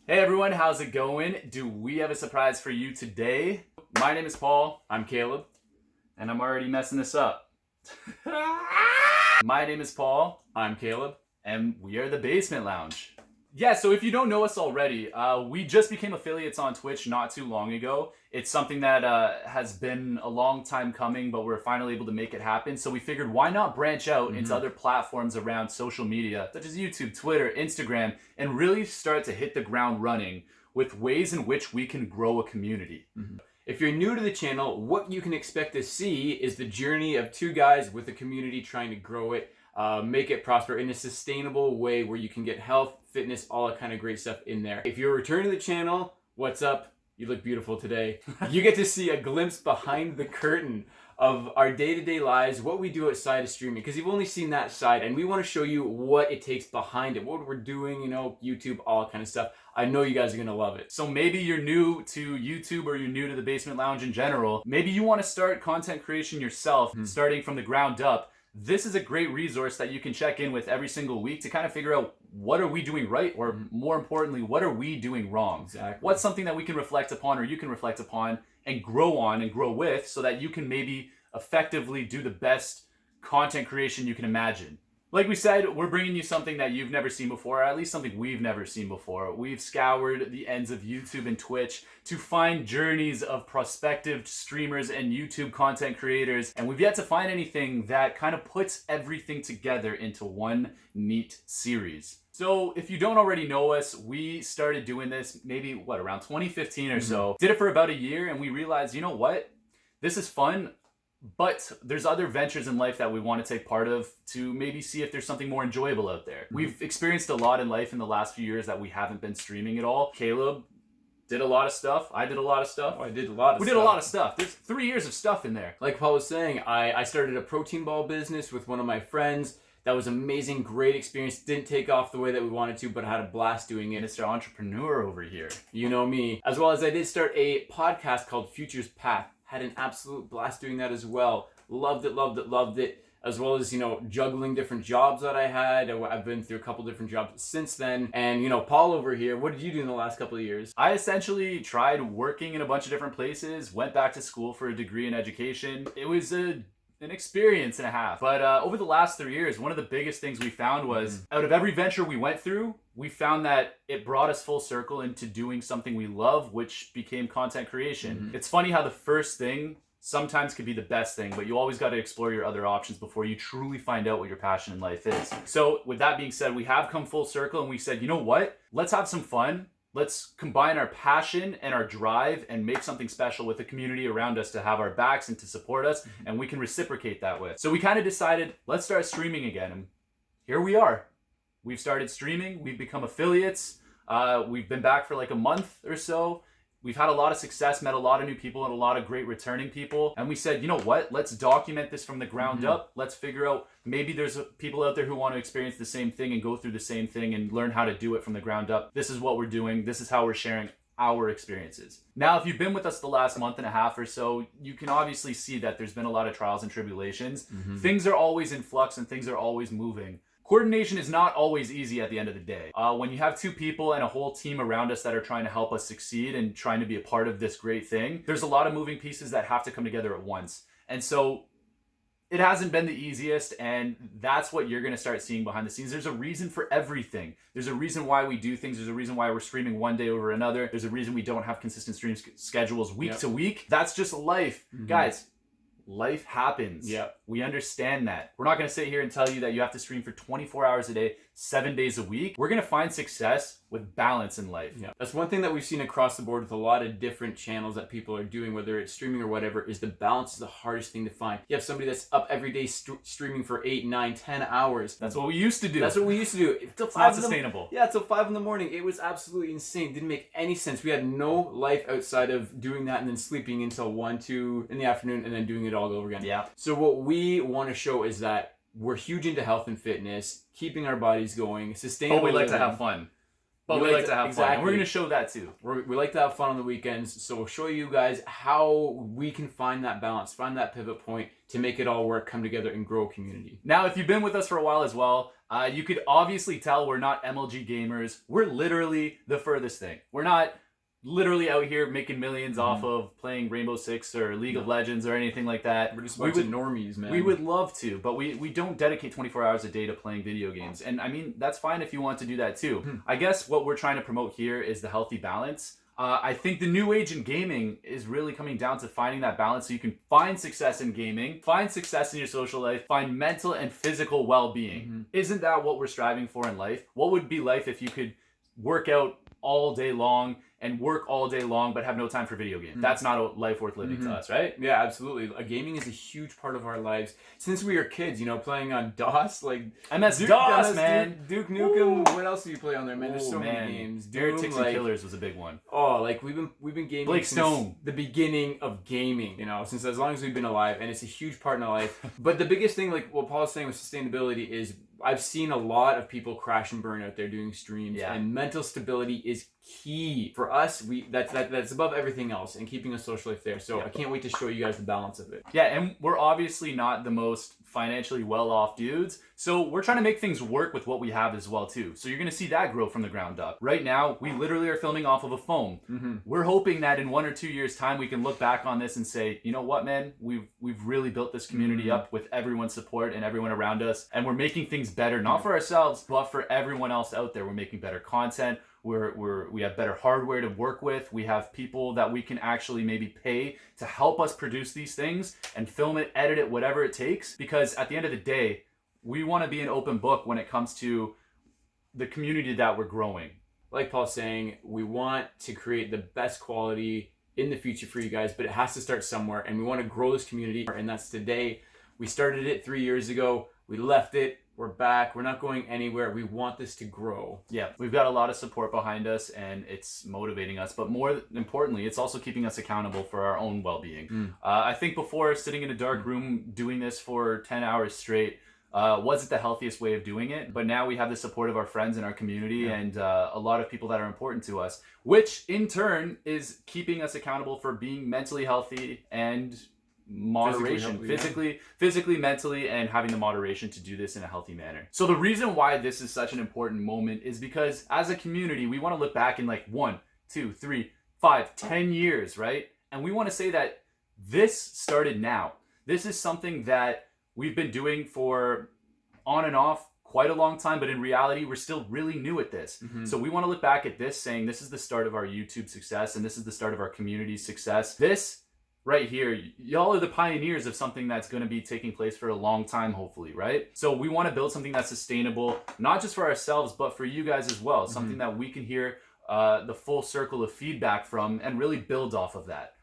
Hey everyone, how's it going? Do we have a surprise for you today? My name is Paul. I'm Caleb. And I'm already messing this up. My name is Paul. I'm Caleb. And we are the Basement Lounge. Yeah, so if you don't know us already, we just became affiliates on Twitch not too long ago. It's something that has been a long time coming, but we're finally able to make it happen. So we figured, why not branch out into other platforms around social media, such as YouTube, Twitter, Instagram, and really start to hit the ground running with ways in which we can grow a community. If you're new to the channel, what you can expect to see is the journey of two guys with a community trying to grow it, make it prosper in a sustainable way where you can get health, fitness, all that kind of great stuff in there. If you're returning to the channel, what's up? You look beautiful today. You get to see a glimpse behind the curtain of our day-to-day lives, what we do outside of streaming, because you've only seen that side, and we want to show you what it takes behind it, what we're doing, YouTube, all that kind of stuff. I know you guys are going to love it. So maybe you're new to YouTube or you're new to the Basement Lounge in general. Maybe you want to start content creation yourself, starting from the ground up. This is a great resource that you can check in with every single week to kind of figure out what are we doing right, or more importantly, what are we doing wrong? Exactly. What's something that we can reflect upon, or you can reflect upon and grow on and grow with, so that you can maybe effectively do the best content creation you can imagine. Like we said, we're bringing you something that you've never seen before, or at least something we've never seen before. We've scoured the ends of YouTube and Twitch to find journeys of prospective streamers and YouTube content creators, and we've yet to find anything that kind of puts everything together into one neat series. So if you don't already know us, we started doing this maybe, around 2015 or so. Did it for about a year, and we realized, you know what? This is fun. But there's other ventures in life that we want to take part of to maybe see if there's something more enjoyable out there. We've experienced a lot in life in the last few years that we haven't been streaming at all. Caleb did a lot of stuff. I did a lot of stuff. I did a lot of We stuff. did a lot of stuff. There's 3 years of stuff in there. Like Paul was saying, I started a protein ball business with one of my friends. That was amazing, great experience. Didn't take off the way that we wanted to, but I had a blast doing it. Mr. Entrepreneur over here. You know me. As well as I did start a podcast called Future's Path. Had an absolute blast doing that as well. Loved it. As well as, juggling different jobs that I had. I've been through a couple different jobs since then. And, Paul over here, what did you do in the last couple of years? I essentially tried working in a bunch of different places, went back to school for a degree in education. It was an experience and a half. But over the last 3 years, one of the biggest things we found was, out of every venture we went through, we found that it brought us full circle into doing something we love, which became content creation. It's funny how the first thing sometimes could be the best thing, but you always got to explore your other options before you truly find out what your passion in life is. So with that being said, we have come full circle, and we said, you know what? Let's have some fun. Let's combine our passion and our drive and make something special with the community around us to have our backs and to support us, and we can reciprocate that with. So we kind of decided, let's start streaming again, and here we are. We've started streaming. We've become affiliates. We've been back for like a month or so. We've had a lot of success, met a lot of new people, and a lot of great returning people. And we said, you know what? Let's document this from the ground up. Let's figure out, maybe there's people out there who want to experience the same thing and go through the same thing and learn how to do it from the ground up. This is what we're doing. This is how we're sharing our experiences. Now, if you've been with us the last month and a half or so, you can obviously see that there's been a lot of trials and tribulations. Things are always in flux and things are always moving. Coordination is not always easy at the end of the day. When you have two people and a whole team around us that are trying to help us succeed and trying to be a part of this great thing, there's a lot of moving pieces that have to come together at once. And so it hasn't been the easiest, and that's what you're going to start seeing behind the scenes. There's a reason for everything. There's a reason why we do things. There's a reason why we're streaming one day over another. There's a reason we don't have consistent stream schedules week to week. That's just life. Guys, life happens. We understand that. We're not going to sit here and tell you that you have to stream for 24 hours a day, 7 days a week. We're going to find success with balance in life. That's one thing that we've seen across the board with a lot of different channels that people are doing, whether it's streaming or whatever, is the balance is the hardest thing to find. You have somebody that's up every day streaming for 8, 9, 10 hours. That's what we used to do. That's what we used to do. It's not sustainable. Till 5 in the morning. It was absolutely insane. Didn't make any sense. We had no life outside of doing that and then sleeping until 1, 2 in the afternoon and then doing it all over again. So what we want to show is that we're huge into health and fitness, keeping our bodies going, sustainable. But we like to have fun. But we like to have fun. And we're going to show that too. We like to have fun on the weekends. So we'll show you guys how we can find that balance, find that pivot point to make it all work, come together, and grow a community. Now, if you've been with us for a while as well, you could obviously tell we're not MLG gamers. We're literally the furthest thing. We're not literally out here making millions off of playing Rainbow Six or League of Legends or anything like that. We're just a bunch of normies, man. We would love to, but we don't dedicate 24 hours a day to playing video games. And I mean, that's fine if you want to do that too. I guess what we're trying to promote here is the healthy balance. I think the new age in gaming is really coming down to finding that balance so you can find success in gaming, find success in your social life, find mental and physical well-being. Isn't that what we're striving for in life? What would be life if you could work out all day long and work all day long but have no time for video games? That's not a life worth living to us, right? Yeah, absolutely. Gaming is a huge part of our lives since we were kids, you know, playing on DOS, like MS-DOS, man. Duke Nukem. What else do you play on there, man? There's so many games. Heretics and Killers was a big one. Oh, like we've been gaming Blake since Stone. the beginning of gaming, you know, since as long as we've been alive, and it's a huge part in our life. But the biggest thing, like what Paul's saying with sustainability, is I've seen a lot of people crash and burn out there doing streams, and mental stability is key for us. That's above everything else, and keeping a social life there. So I can't wait to show you guys the balance of it. Yeah, and we're obviously not the most financially well-off dudes, so we're trying to make things work with what we have as well too. So you're going to see that grow from the ground up. Right now, we literally are filming off of a phone. We're hoping that in 1 or 2 years' time, we can look back on this and say, you know what, man, we've really built this community up with everyone's support and everyone around us, and we're making things better, not for ourselves, but for everyone else out there. We're making better content. We have better hardware to work with. We have people that we can actually maybe pay to help us produce these things and film it, edit it, whatever it takes. Because at the end of the day, we want to be an open book when it comes to the community that we're growing. Like Paul's saying, we want to create the best quality in the future for you guys, but it has to start somewhere, and we want to grow this community, and that's today. We started it 3 years ago. We left it. We're back. We're not going anywhere. We want this to grow. Yeah, we've got a lot of support behind us, and it's motivating us. But more importantly, it's also keeping us accountable for our own well-being. I think before, sitting in a dark room doing this for 10 hours straight wasn't the healthiest way of doing it. But now we have the support of our friends in our community and a lot of people that are important to us, which in turn is keeping us accountable for being mentally healthy and moderation, physically, mentally, and having the moderation to do this in a healthy manner. So the reason why this is such an important moment is because as a community, we want to look back in like 1, 2, 3, 5, 10 years, right? And we want to say that this started now. This is something that we've been doing for on and off quite a long time, but in reality, we're still really new at this. So we want to look back at this saying this is the start of our YouTube success, and this is the start of our community's success. This right here, y'all are the pioneers of something that's going to be taking place for a long time, hopefully, right? So we want to build something that's sustainable, not just for ourselves, but for you guys as well. Something that we can hear the full circle of feedback from and really build off of that.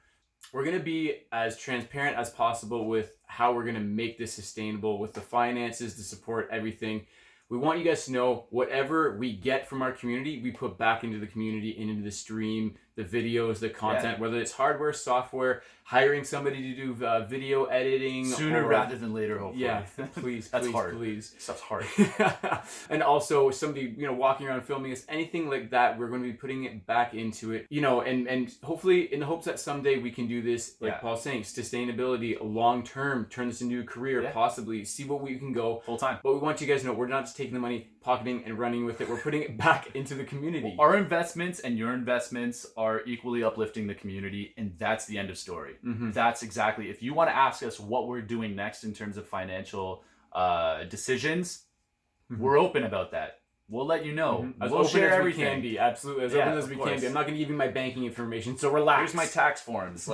We're going to be as transparent as possible with how we're going to make this sustainable, with the finances, the support, everything. We want you guys to know whatever we get from our community, we put back into the community and into the stream, the videos, the content, whether it's hardware, software, hiring somebody to do video editing. Sooner rather than later, hopefully. Yeah, please, That's please, hard. please. Stuff's hard. And also somebody, walking around filming us, anything like that, we're going to be putting it back into it, and hopefully in the hopes that someday we can do this, like Paul's saying, sustainability, long-term, turn this into a career, possibly, see what we can go. Full time. But we want you guys to know we're not just taking the money, pocketing and running with it. We're putting it back into the community. Our investments and your investments are equally uplifting the community, and that's the end of story. That's exactly, if you want to ask us what we're doing next in terms of financial decisions, we're open about that. We'll let you know. We'll share everything. We can be, absolutely, as open as we can be. I'm not going to give you my banking information, so relax. Here's my tax forms,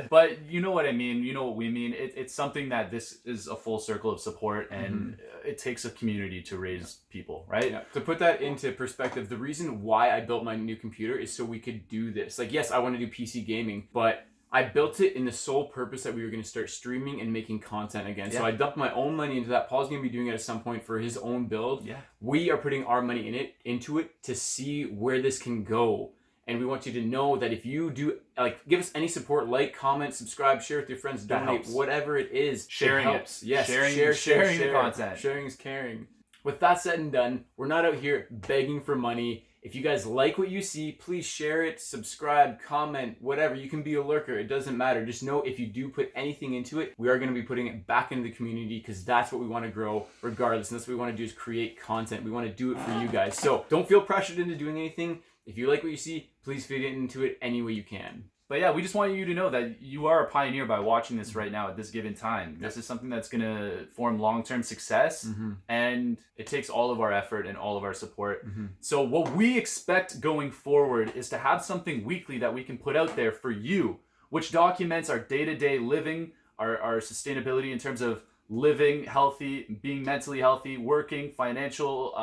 but you know what I mean. You know what we mean. It's something that this is a full circle of support, and it takes a community to raise people, right? Yeah. To put that into perspective, the reason why I built my new computer is so we could do this. Like, yes, I want to do PC gaming, but I built it in the sole purpose that we were going to start streaming and making content again. So I dumped my own money into that. Paul's going to be doing it at some point for his own build. We are putting our money into it to see where this can go. And we want you to know that if you do, give us any support, comment, subscribe, share with your friends, donate, whatever it is. Sharing it helps. Yes, sharing the content. Sharing is caring. With that said and done, we're not out here begging for money. If you guys like what you see, please share it, subscribe, comment, whatever. You can be a lurker. It doesn't matter. Just know if you do put anything into it, we are going to be putting it back into the community because that's what we want to grow regardless. And that's what we want to do is create content. We want to do it for you guys. So don't feel pressured into doing anything. If you like what you see, please fit it into it any way you can. But yeah, we just want you to know that you are a pioneer by watching this right now at this given time. This is something that's going to form long-term success, and it takes all of our effort and all of our support. So what we expect going forward is to have something weekly that we can put out there for you, which documents our day-to-day living, our sustainability in terms of living healthy, being mentally healthy, working, financial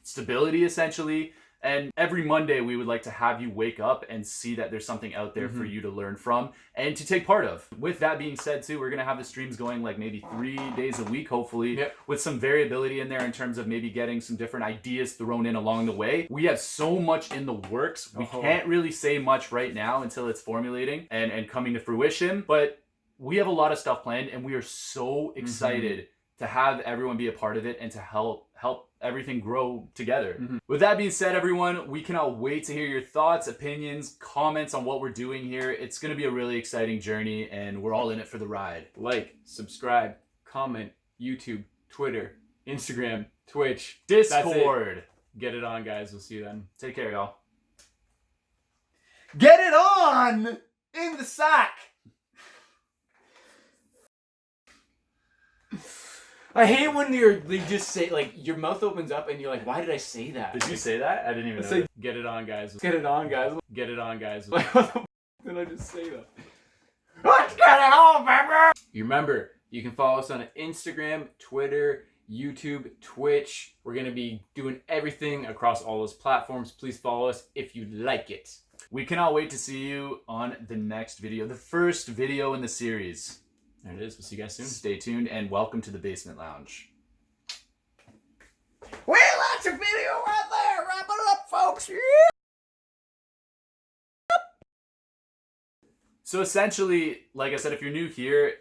stability, essentially. And every Monday, we would like to have you wake up and see that there's something out there for you to learn from and to take part of. With that being said, too, we're going to have the streams going like maybe 3 days a week, hopefully, with some variability in there in terms of maybe getting some different ideas thrown in along the way. We have so much in the works. We can't really say much right now until it's formulating and coming to fruition. But we have a lot of stuff planned, and we are so excited to have everyone be a part of it and to help everything grow together. With that being said, everyone, we cannot wait to hear your thoughts, opinions, comments on what we're doing here. It's going to be a really exciting journey, and we're all in it for the ride. Like, subscribe, comment, YouTube, Twitter, Instagram, Twitch, Discord. Get it on, guys. We'll see you then. Take care, y'all. Get it on in the sack. I hate when they just say, like, your mouth opens up and you're like, why did I say that? Did you say that? I didn't even know. Like, get it on, guys. Get it on, guys. Get it on, guys. Like, what the f*** did I just say that? Let's get it on, baby! You remember, you can follow us on Instagram, Twitter, YouTube, Twitch. We're going to be doing everything across all those platforms. Please follow us if you like it. We cannot wait to see you on the next video, the first video in the series. There it is. We'll see you guys soon. Stay tuned, and welcome to the Basement Lounge. Well, that's a video right there. Wrap it up, folks. So essentially, like I said, if you're new here,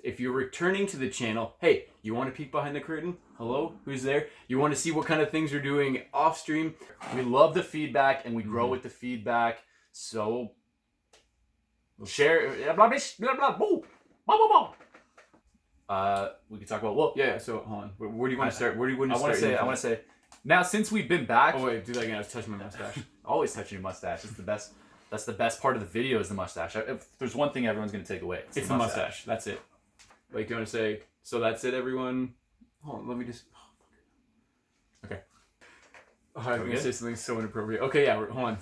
if you're returning to the channel, hey, you want to peek behind the curtain? Hello? Who's there? You want to see what kind of things we're doing off stream? We love the feedback, and we grow with the feedback. So share. We can talk about Yeah. So hold on. Where do you want to start? Where do you want to start? I want to say. Now, since we've been back. Oh wait, do that again. I was touching my mustache. Always touching your mustache. It's the best. That's the best part of the video is the mustache. If there's one thing everyone's gonna take away, it's the mustache. That's it. Like, do you want to say? So that's it, everyone. Hold on. Let me just. Okay. Oh, I'm gonna say something so inappropriate. Okay, yeah. Hold on.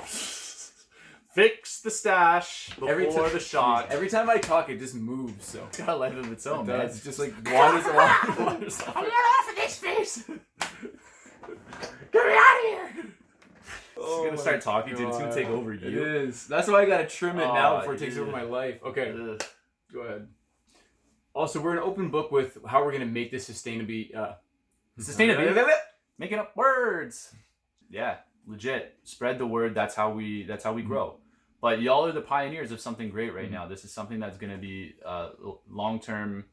Fix the stash before the shot. Every time I talk, it just moves. So it's got a life of its own, man. It's just like wanders. I'm not off of this face. Get me out of here. It's gonna start talking, dude. It's gonna take over you. It is. That's why I gotta trim it now before it takes over my life. Okay. Go ahead. Also, we're an open book with how we're gonna make this sustainability. Making up words. Yeah. Legit, spread the word. That's how we grow. But y'all are the pioneers of something great right now. This is something that's going to be long term.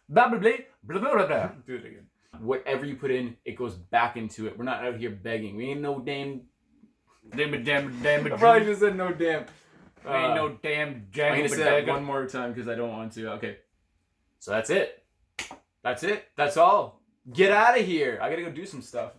Blah blah blah blah blah blah. Do it again. Whatever you put in, it goes back into it. We're not out here begging. We ain't no damn. Damn. I probably just said no damn. Ain't no damn. I'm gonna say that one more time because I don't want to. Okay. So that's it. That's it. That's all. Get out of here. I gotta go do some stuff.